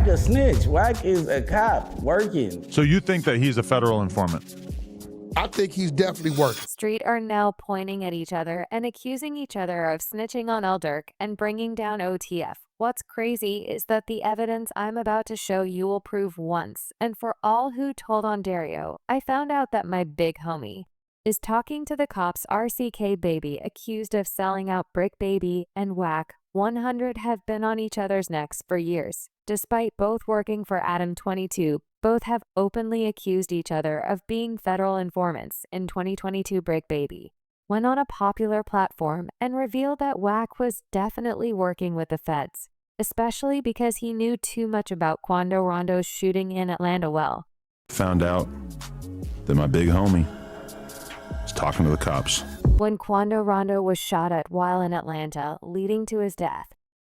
Wack a snitch. Wack is a cop working. So you think that he's a federal informant? I think he's definitely working. Street are now pointing at each other and accusing each other of snitching on Lil Durk and bringing down OTF. What's crazy is that the evidence I'm about to show you will prove once and for all who told Ontario, I found out that my big homie is talking to the cops. RCK Baby, accused of selling out Bricc Baby, and Wack 100 have been on each other's necks for years. Despite both working for Adam 22, both have openly accused each other of being federal informants. In 2022, Bricc Baby went on a popular platform and revealed that Wack was definitely working with the feds, especially because he knew too much about Quando Rondo's shooting in Atlanta. Well, Found out that my big homie was talking to the cops. when Quando Rondo was shot at while in Atlanta, leading to his death,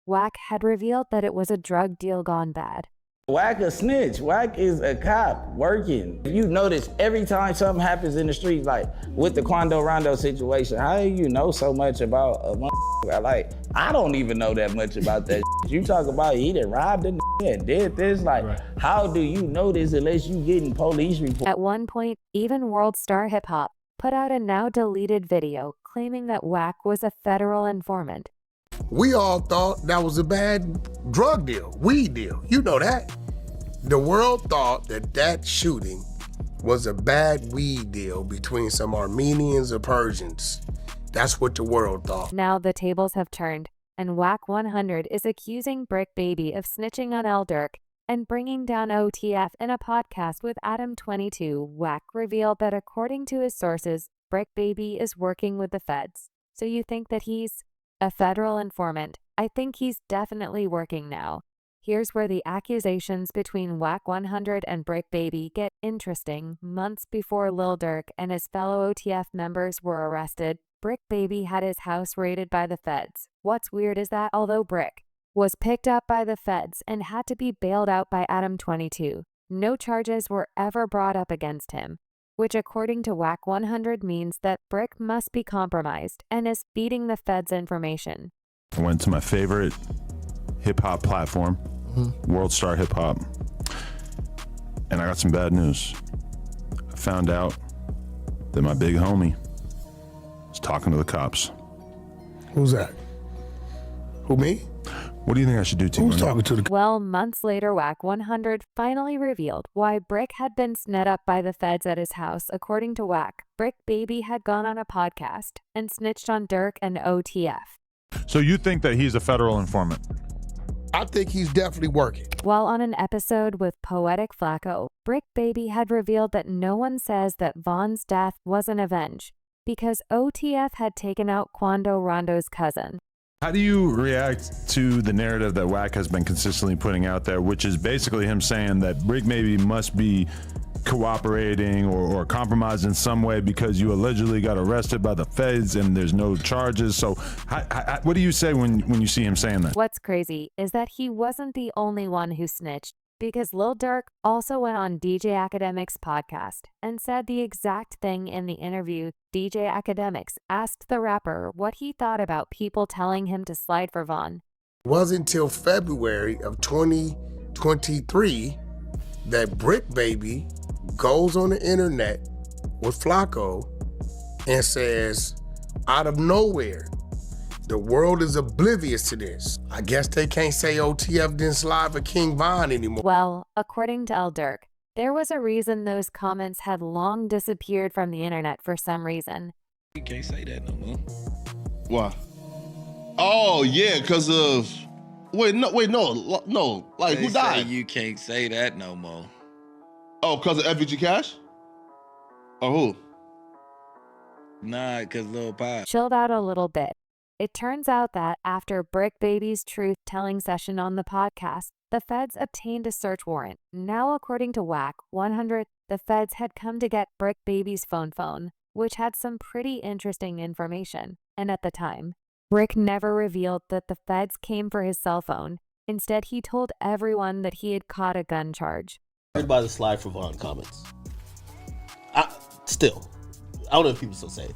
Wack had revealed that it was a drug deal gone bad. Wack a snitch. Wack is a cop working. You notice every time something happens in the streets, like with the Quando Rondo situation, how do you know so much about a motherfucker? Like, I don't even know that much about that. You talk about he done robbed a and did this. Like, how do you know this unless you getting police reports? At one point, even world star hip hop put out a now deleted video claiming that Wack was a federal informant. We all thought that was a bad drug deal, weed deal. You know that. The world thought that that shooting was a bad weed deal between some Armenians or Persians. That's what the world thought. Now the tables have turned, and Wack 100 is accusing Bricc Baby of snitching on Lil Durk and bringing down OTF. In a podcast with Adam 22, Wack revealed that according to his sources, Bricc Baby is working with the feds. So you think that he's a federal informant? I think he's definitely working now. Here's where the accusations between Wack 100 and Bricc Baby get interesting. Months before Lil Durk and his fellow OTF members were arrested, Bricc Baby had his house raided by the feds. What's weird is that although Bricc was picked up by the feds and had to be bailed out by Adam 22, no charges were ever brought up against him, which according to Wack 100 means that Bricc must be compromised and is feeding the feds information. I went to my favorite hip-hop platform, World Star Hip Hop, and I got some bad news. I found out that my big homie was talking to the cops. Who's that? Who, me? What do you think I should do to Who's him? talking to the... Well, months later, Wack 100 finally revealed why Bricc had been sned up by the feds at his house. According to Wack, Bricc Baby had gone on a podcast and snitched on Durk and OTF. So you think that he's a federal informant? I think he's definitely working. While on an episode with Poetic Flacco, Bricc Baby had revealed that no one says that Vaughn's death wasn't avenged because OTF had taken out Quando Rondo's cousin. How do you react to the narrative that Wack has been consistently putting out there, which is basically him saying that Bricc Baby must be cooperating or compromised in some way because you allegedly got arrested by the feds and there's no charges? So what do you say when you see him saying that? What's crazy is that he wasn't the only one who snitched, because Lil Durk also went on DJ Academic's podcast and said the exact thing in the interview. DJ Academics asked the rapper what he thought about people telling him to slide for Vaughn. It wasn't until February of 2023 that Bricc Baby goes on the internet with Flacco and says, out of nowhere, the world is oblivious to this. I guess they can't say OTF didn't slide for King Von anymore. Well, according to Lil Durk, there was a reason those comments had long disappeared from the internet for some reason. You can't say that no more. Why? Oh yeah, because of no. Like They who died? say you can't say that no more. Oh, because of FVG Cash? Or who? Nah, cause Lil Pop. Chilled out a little bit. It turns out that after Bricc Baby's truth-telling session on the podcast, the feds obtained a search warrant. Now, according to Wack 100, the feds had come to get Bricc Baby's phone, which had some pretty interesting information. And at the time, Bricc never revealed that the feds came for his cell phone. Instead, he told everyone that he had caught a gun charge. By the slide for Vaughn comments. I don't know if people still say it.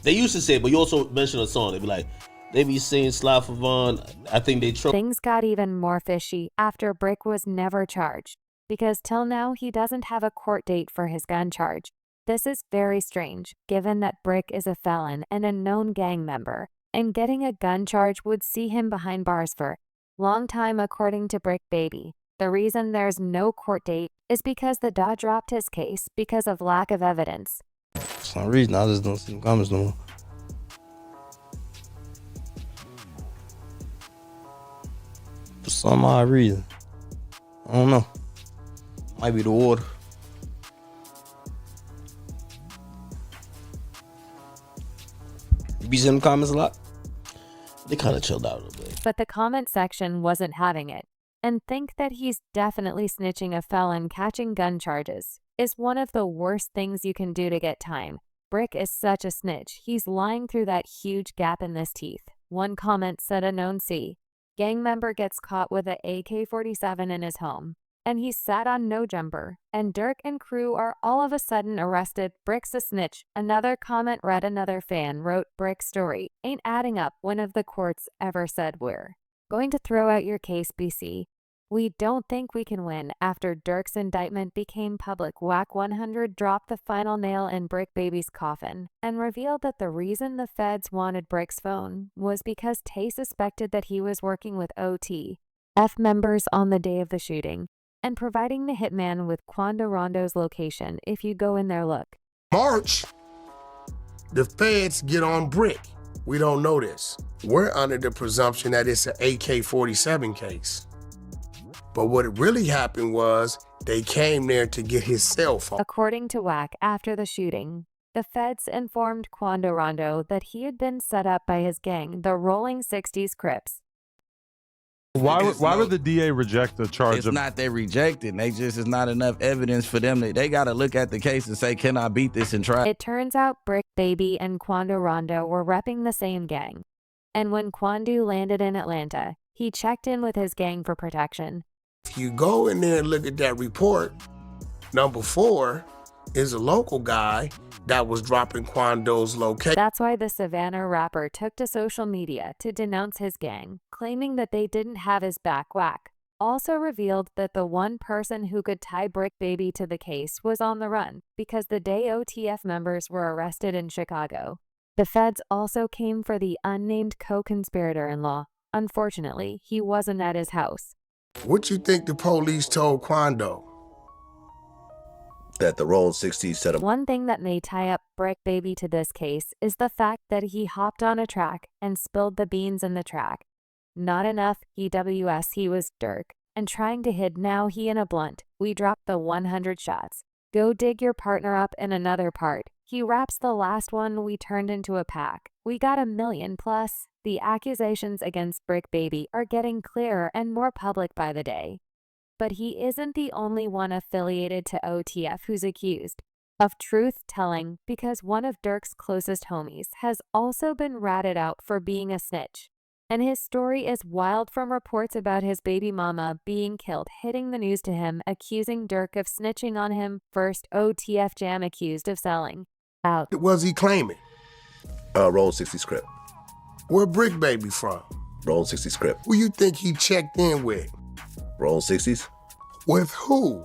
They used to say it, but you also mention a song. They'd be like, They be saying Sly for Vaughn. I think they troll. Things got even more fishy after Bricc was never charged, because till now he doesn't have a court date for his gun charge. This is very strange, given that Bricc is a felon and a known gang member, and getting a gun charge would see him behind bars for long time, according to Bricc Baby. The reason there's no court date is because the DA dropped his case because of lack of evidence. For some reason, I just don't see them comments no more. For some odd reason. I don't know. Might be the water. You be seeing them comments a lot? They kind of chilled out a little bit. But the comment section wasn't having it, and think that he's definitely snitching. A felon catching gun charges is one of the worst things you can do to get time. Bricc is such a snitch, he's lying through that huge gap in his teeth. One comment said a known gang member gets caught with an AK-47 in his home, and he sat on no jumper, and Durk and crew are all of a sudden arrested. Brick's a snitch. Another comment read, another fan wrote, Brick story ain't adding up. One of the courts ever said we're going to throw out your case, BC. We don't think we can win. After Durk's indictment became public, Wack 100 dropped the final nail in Bricc Baby's coffin and revealed that the reason the feds wanted Brick's phone was because Tay suspected that he was working with OTF members on the day of the shooting and providing the hitman with Quando Rondo's location. If you go in there, look. March, the feds get on Bricc. We don't know this. We're under the presumption that it's an AK-47 case. But what really happened was they came there to get his cell phone. According to Wack, after the shooting, the feds informed Quando Rondo that he had been set up by his gang, the Rolling 60s Crips. Why would the DA reject the charge It's of? not they rejected. They just is not enough evidence for them. They got to look at the case and say, can I beat this and try? It turns out Bricc Baby and Quando Rondo were repping the same gang. And when Quando landed in Atlanta, he checked in with his gang for protection. If you go in there and look at that report, number 4 is a local guy that was dropping Quando's location. That's why the Savannah rapper took to social media to denounce his gang, claiming that they didn't have his back. Wack also revealed that the one person who could tie Bricc Baby to the case was on the run because the day OTF members were arrested in Chicago. The feds also came for the unnamed co-conspirator-in-law. Unfortunately, he wasn't at his house. What you think the police told Quando? That the Rolling 60s set up. One thing that may tie up Bricc Baby to this case is the fact that he hopped on a track and spilled the beans in the track. Not enough, he was Durk, and trying to hid. Now he in a blunt. We dropped the 100 shots. Go dig your partner up in another part. He raps the last one. We turned into a pack. We got 1 million plus. The accusations against Bricc Baby are getting clearer and more public by the day. But he isn't the only one affiliated to OTF who's accused of truth-telling, because one of Durk's closest homies has also been ratted out for being a snitch. And his story is wild, from reports about his baby mama being killed hitting the news to him, accusing Durk of snitching on him. First, OTF Jam accused of selling out. What was he claiming? Rolling 60 script. Where Bricc Baby from? Rolling 60 script. Who you think he checked in with? Rolling 60s? With who?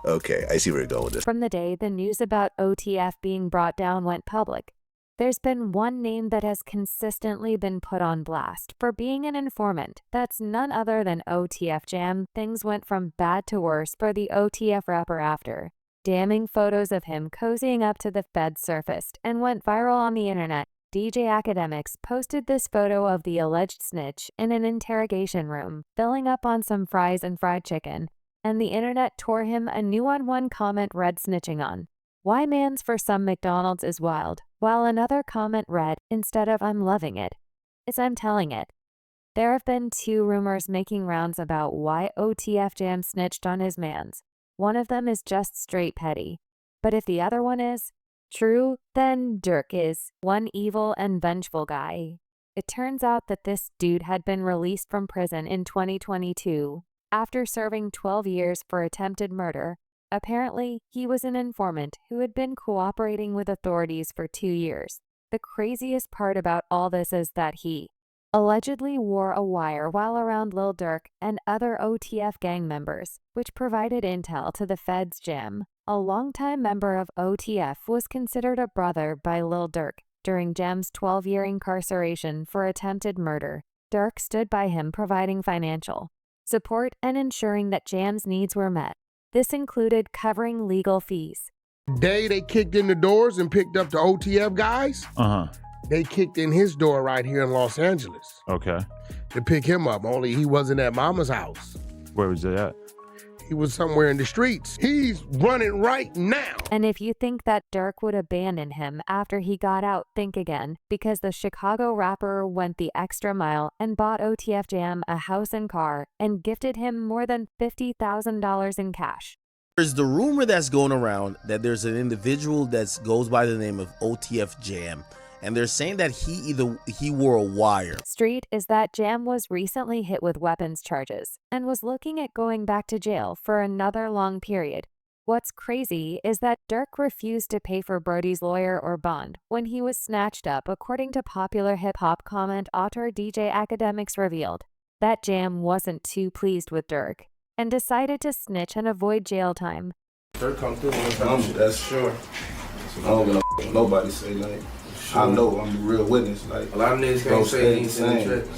Okay, I see where you're going with this. From the day the news about OTF being brought down went public, there's been one name that has consistently been put on blast for being an informant. That's none other than OTF Jam. Things went from bad to worse for the OTF rapper after damning photos of him cozying up to the feds surfaced and went viral on the internet. DJ Academics posted this photo of the alleged snitch in an interrogation room, filling up on some fries and fried chicken, and the internet tore him a new one. One comment read, snitching on why mans for some McDonald's is wild, while another comment read, instead of I'm loving it, it's I'm telling it. There have been 2 rumors making rounds about why OTF Jam snitched on his mans. One of them is just straight petty, but if the other one is true, then Durk is one evil and vengeful guy. It turns out that this dude had been released from prison in 2022 after serving 12 years for attempted murder. Apparently, he was an informant who had been cooperating with authorities for 2 years. The craziest part about all this is that he allegedly wore a wire while around Lil Durk and other OTF gang members, which provided intel to the feds. Jam, a longtime member of OTF, was considered a brother by Lil Durk during Jam's 12-year incarceration for attempted murder. Durk stood by him, providing financial support and ensuring that Jam's needs were met. This included covering legal fees. Day they kicked in the doors and picked up the OTF guys. They kicked in his door right here in Los Angeles. Okay. To pick him up, only he wasn't at mama's house. Where was it at? He was somewhere in the streets. He's running right now. And if you think that Durk would abandon him after he got out, think again, because the Chicago rapper went the extra mile and bought OTF Jam a house and car and gifted him more than $50,000 in cash. There's the rumor that's going around that there's an individual that goes by the name of OTF Jam, and they're saying that he wore a wire. Street is that Jam was recently hit with weapons charges and was looking at going back to jail for another long period. What's crazy is that Durk refused to pay for Brody's lawyer or bond when he was snatched up, according to popular hip-hop comment author DJ Academics revealed that Jam wasn't too pleased with Durk and decided to snitch and avoid jail time. Durk come through one time, that's sure. I don't give a nobody say like. I know I'm a real witness. Like a lot of niggas can't say he ain't seen the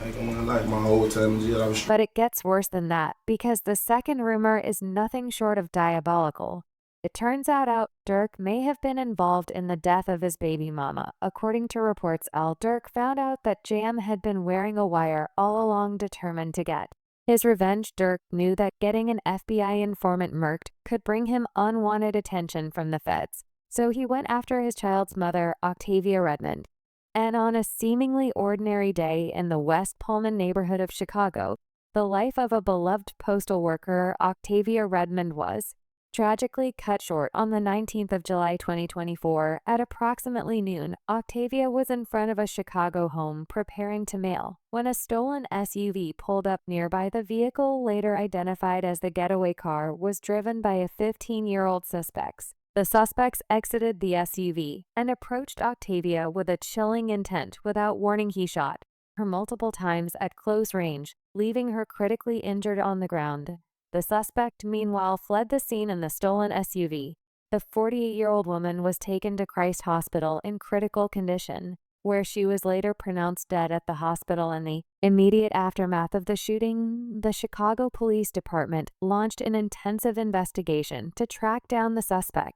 like in my life, my whole time in jail, I was. But it gets worse than that, because the second rumor is nothing short of diabolical. It turns out Durk may have been involved in the death of his baby mama. According to reports, Durk found out that Jam had been wearing a wire all along, determined to get his revenge. Durk knew that getting an FBI informant murked could bring him unwanted attention from the feds. So he went after his child's mother, Octavia Redmond. And on a seemingly ordinary day in the West Pullman neighborhood of Chicago, the life of a beloved postal worker, Octavia Redmond, was tragically cut short on the 19th of July 2024. At approximately noon, Octavia was in front of a Chicago home preparing to mail when a stolen SUV pulled up nearby. The vehicle, later identified as the getaway car, was driven by a 15-year-old suspect. The suspects exited the SUV and approached Octavia with a chilling intent. Without warning, he shot her multiple times at close range, leaving her critically injured on the ground. The suspect, meanwhile, fled the scene in the stolen SUV. The 48-year-old woman was taken to Christ Hospital in critical condition, where she was later pronounced dead at the hospital. In the immediate aftermath of the shooting, the Chicago Police Department launched an intensive investigation to track down the suspect.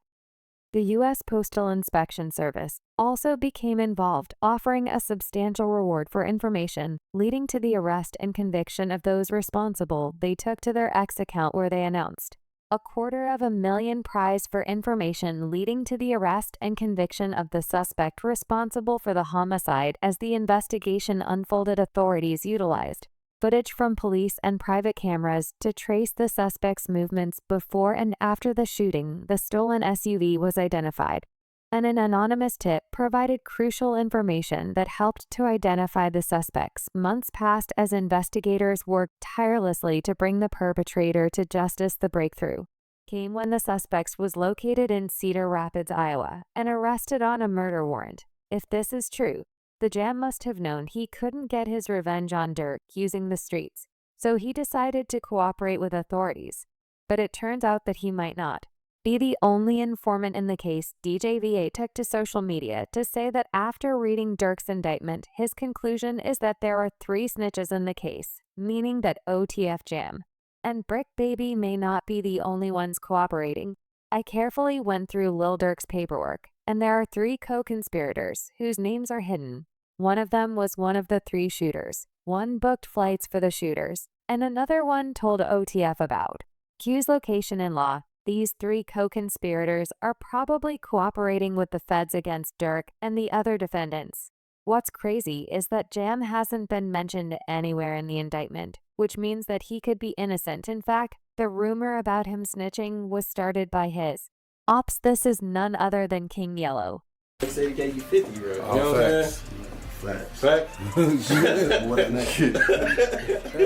The U.S. Postal Inspection Service also became involved, offering a substantial reward for information, leading to the arrest and conviction of those responsible. They took to their X account where they announced a $250,000 prize for information, leading to the arrest and conviction of the suspect responsible for the homicide. As the investigation unfolded, authorities utilized footage from police and private cameras to trace the suspect's movements before and after the shooting. The stolen SUV was identified, and an anonymous tip provided crucial information that helped to identify the suspects. Months passed as investigators worked tirelessly to bring the perpetrator to justice. The breakthrough came when the suspect was located in Cedar Rapids, Iowa, and arrested on a murder warrant. If this is true, the Jam must have known he couldn't get his revenge on Durk using the streets, so he decided to cooperate with authorities. But it turns out that he might not be the only informant in the case. DJ VA took to social media to say that after reading Durk's indictment, his conclusion is that there are 3 snitches in the case, meaning that OTF Jam and Bricc Baby may not be the only ones cooperating. I carefully went through Lil Durk's paperwork, and there are 3 co-conspirators whose names are hidden. One of them was one of the 3 shooters. One booked flights for the shooters, and another one told OTF about Q's location in law. These 3 co-conspirators are probably cooperating with the feds against Durk and the other defendants. What's crazy is that Jam hasn't been mentioned anywhere in the indictment, which means that he could be innocent. In fact, the rumor about him snitching was started by his ops. This is none other than King Yellow. They say he gave you 50, bro. You know what I'm saying? Fact. More than that.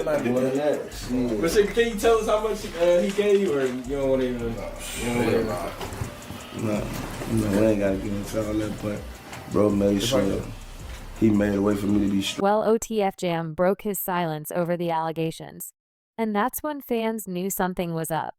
Like more than that. But so, can you tell us how much he gave you, or you don't want to even? No, we ain't gotta get into all that. But bro made sure He made a way for me to be Well, OTF Jam broke his silence over the allegations. And that's when fans knew something was up.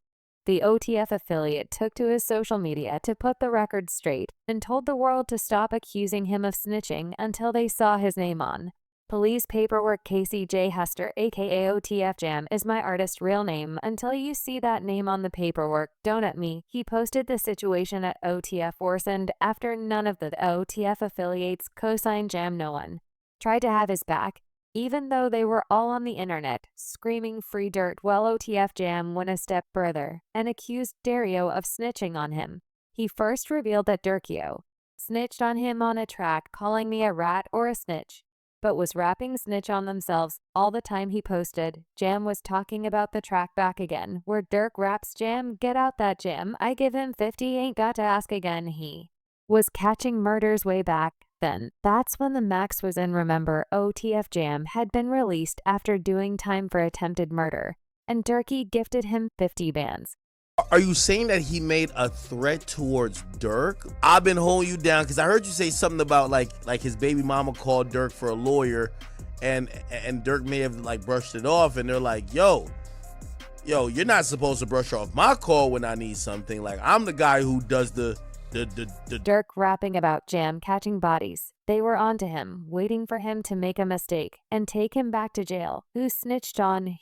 The OTF affiliate took to his social media to put the record straight and told the world to stop accusing him of snitching until they saw his name on police paperwork. Casey J. Hester, aka OTF Jam, is my artist real name. Until you see that name on the paperwork, don't at me. He posted the situation at OTF worsened after none of the OTF affiliates co-signed Jam. No one tried to have his back, even though they were all on the internet screaming free dirt. Well, OTF Jam went a step further and accused Dario of snitching on him. He first revealed that Durkio snitched on him on a track, calling me a rat or a snitch, but was rapping snitch on themselves all the time he posted. Jam was talking about the track Back Again, where Durk raps Jam, get out that Jam, I give him 50, ain't got to ask again. He was catching murders way back then. That's when the max was in. Remember, OTF Jam had been released after doing time for attempted murder, and Durkee gifted him 50 bands. Are you saying that he made a threat towards Durk? I've been holding you down because I heard you say something about like his baby mama called Durk for a lawyer, and Durk may have like brushed it off, and they're like, yo, you're not supposed to brush off my call when I need something. Like, I'm the guy who does the Durk rapping about Jam catching bodies. They were onto him, waiting for him to make a mistake and take him back to jail. He snitched on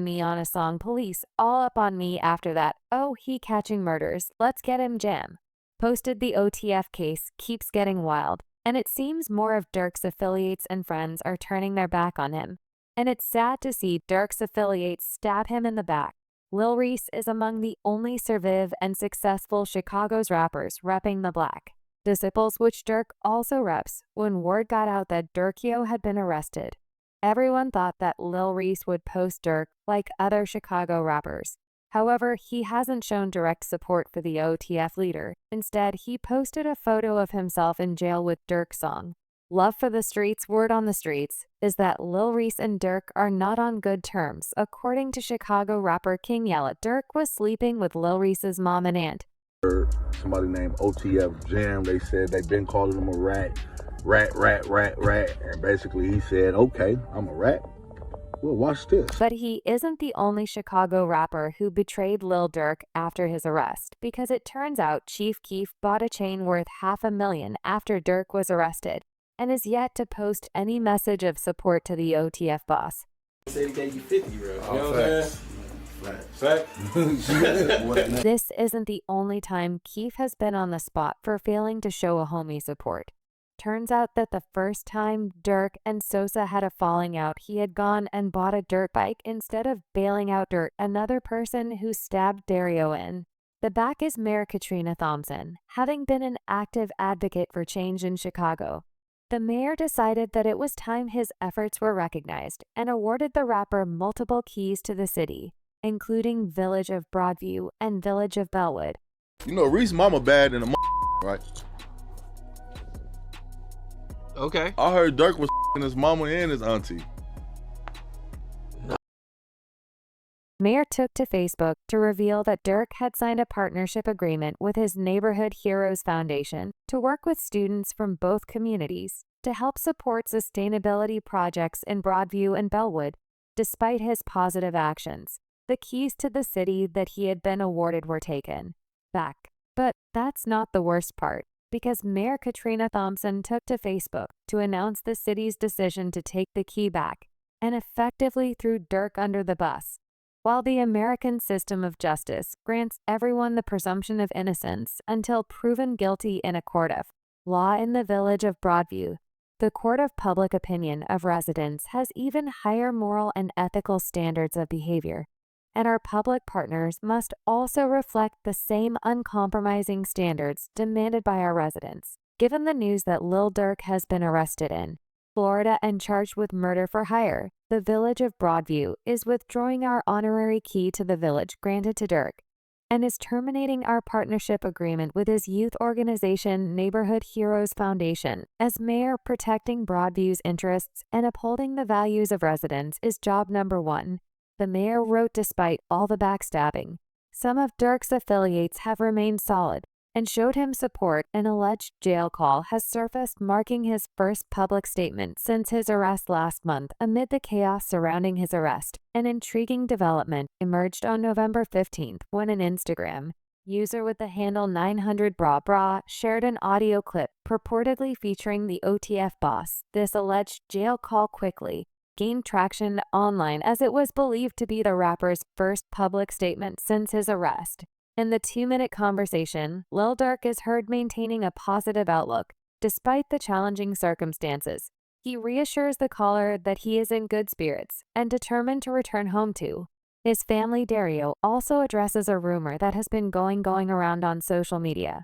me on a song. Police all up on me after that. Oh, he catching murders. Let's get him. Jam posted the OTF case keeps getting wild, and it seems more of Durk's affiliates and friends are turning their back on him. And it's sad to see Durk's affiliates stab him in the back. Lil Reese is among the only survive and successful Chicago's rappers repping the black disciples, which Durk also reps. When word got out that Durkio had been arrested, everyone thought that Lil Reese would post Durk like other Chicago rappers. However, he hasn't shown direct support for the OTF leader. Instead, he posted a photo of himself in jail with Durk's song Love for the Streets. Word on the streets is that Lil Reese and Durk are not on good terms. According to Chicago rapper King Yella, Durk was sleeping with Lil Reese's mom and aunt. Somebody named OTF Jam, they said they've been calling him a rat. And basically he said, okay, I'm a rat. Well, watch this. But he isn't the only Chicago rapper who betrayed Lil Durk after his arrest, because it turns out Chief Keef bought a chain worth $500,000 after Durk was arrested, and is yet to post any message of support to the OTF boss. Say they gave you 50, bro. You know what I'm saying? Fact. This isn't the only time Keef has been on the spot for failing to show a homie support. Turns out that the first time Durk and Sosa had a falling out, he had gone and bought a dirt bike instead of bailing out Dirt, another person who stabbed Dario in the back. Is Mayor Katrina Thompson, having been an active advocate for change in Chicago. The mayor decided that it was time his efforts were recognized and awarded the rapper multiple keys to the city, including Village of Broadview and Village of Bellwood. You know, Reese mama bad in the right? Okay. I heard Durk was his mama and his auntie. Mayor took to Facebook to reveal that Durk had signed a partnership agreement with his Neighborhood Heroes Foundation to work with students from both communities to help support sustainability projects in Broadview and Bellwood. Despite his positive actions, the keys to the city that he had been awarded were taken back. But that's not the worst part, because Mayor Katrina Thompson took to Facebook to announce the city's decision to take the key back and effectively threw Durk under the bus. While the American system of justice grants everyone the presumption of innocence until proven guilty in a court of law in the Village of Broadview, the Court of Public Opinion of residents has even higher moral and ethical standards of behavior, and our public partners must also reflect the same uncompromising standards demanded by our residents. Given the news that Lil Durk has been arrested in Florida and charged with murder for hire, the Village of Broadview is withdrawing our honorary key to the village granted to Durk and is terminating our partnership agreement with his youth organization Neighborhood Heroes Foundation. As mayor, protecting Broadview's interests and upholding the values of residents is job number one, the mayor wrote. Despite all the backstabbing, some of Durk's affiliates have remained solid, and showed him support. An alleged jail call has surfaced, marking his first public statement since his arrest last month. Amid the chaos surrounding his arrest, an intriguing development emerged on November 15th when an Instagram user with the handle 900bra shared an audio clip purportedly featuring the OTF boss. This alleged jail call quickly gained traction online as it was believed to be the rapper's first public statement since his arrest. In the 2-minute conversation, Lil Durk is heard maintaining a positive outlook despite the challenging circumstances. He reassures the caller that he is in good spirits and determined to return home to his family. Dario also addresses a rumor that has been going around on social media.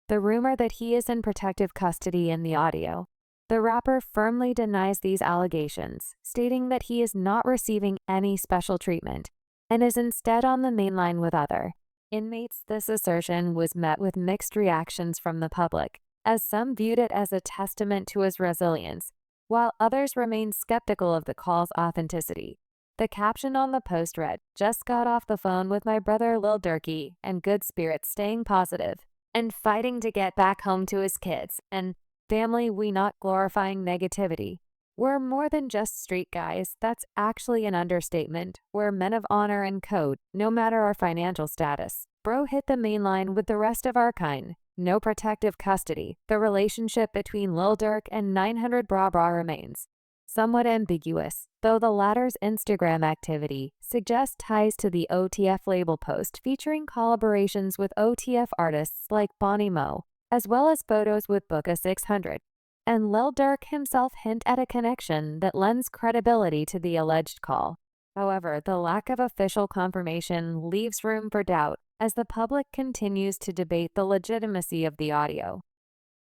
The rumor that he is in protective custody in the audio. The rapper firmly denies these allegations, stating that he is not receiving any special treatment and is instead on the main line with other inmates. This assertion was met with mixed reactions from the public, as some viewed it as a testament to his resilience, while others remained skeptical of the call's authenticity. The caption on the post read, "Just got off the phone with my brother Lil Durky, and good spirits, staying positive and fighting to get back home to his kids and family. We not glorifying negativity. We're more than just street guys." That's actually an understatement. We're men of honor and code, no matter our financial status. Bro hit the main line with the rest of our kind. No protective custody. The relationship between Lil Durk and 900bra remains somewhat ambiguous, though the latter's Instagram activity suggests ties to the OTF label post featuring collaborations with OTF artists like Bonnie Mo, as well as photos with Booka 600. And Lil Durk himself hint at a connection that lends credibility to the alleged call. However, the lack of official confirmation leaves room for doubt as the public continues to debate the legitimacy of the audio.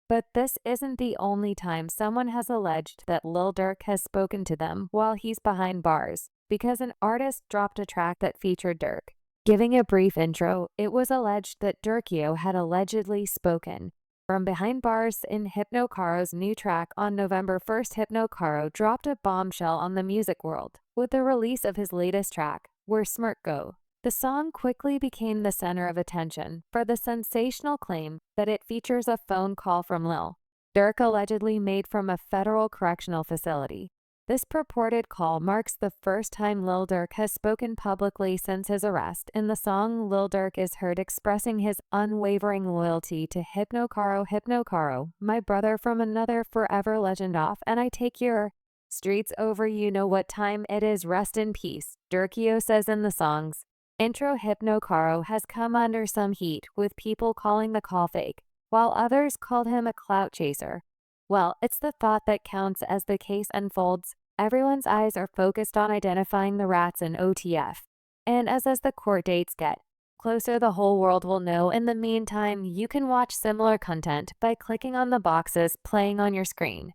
But this isn't the only time someone has alleged that Lil Durk has spoken to them while he's behind bars, because an artist dropped a track that featured Durk. Giving a brief intro, it was alleged that Durkio had allegedly spoken from behind bars in Hypno Caro's new track on November 1st. Hypno Caro dropped a bombshell on the music world with the release of his latest track, Where Smurk Go. The song quickly became the center of attention for the sensational claim that it features a phone call from Lil Durk allegedly made from a federal correctional facility. This purported call marks the first time Lil Durk has spoken publicly since his arrest. In the song, Lil Durk is heard expressing his unwavering loyalty to Hypno Caro, my brother from another forever legend off, and I take your streets over, you know what time it is, rest in peace, Durkio says in the song's intro. Hypno Caro has come under some heat, with people calling the call fake, while others called him a clout chaser. Well, it's the thought that counts as the case unfolds. Everyone's eyes are focused on identifying the rats in OTF. And as the court dates get closer, the whole world will know. In the meantime, you can watch similar content by clicking on the boxes playing on your screen.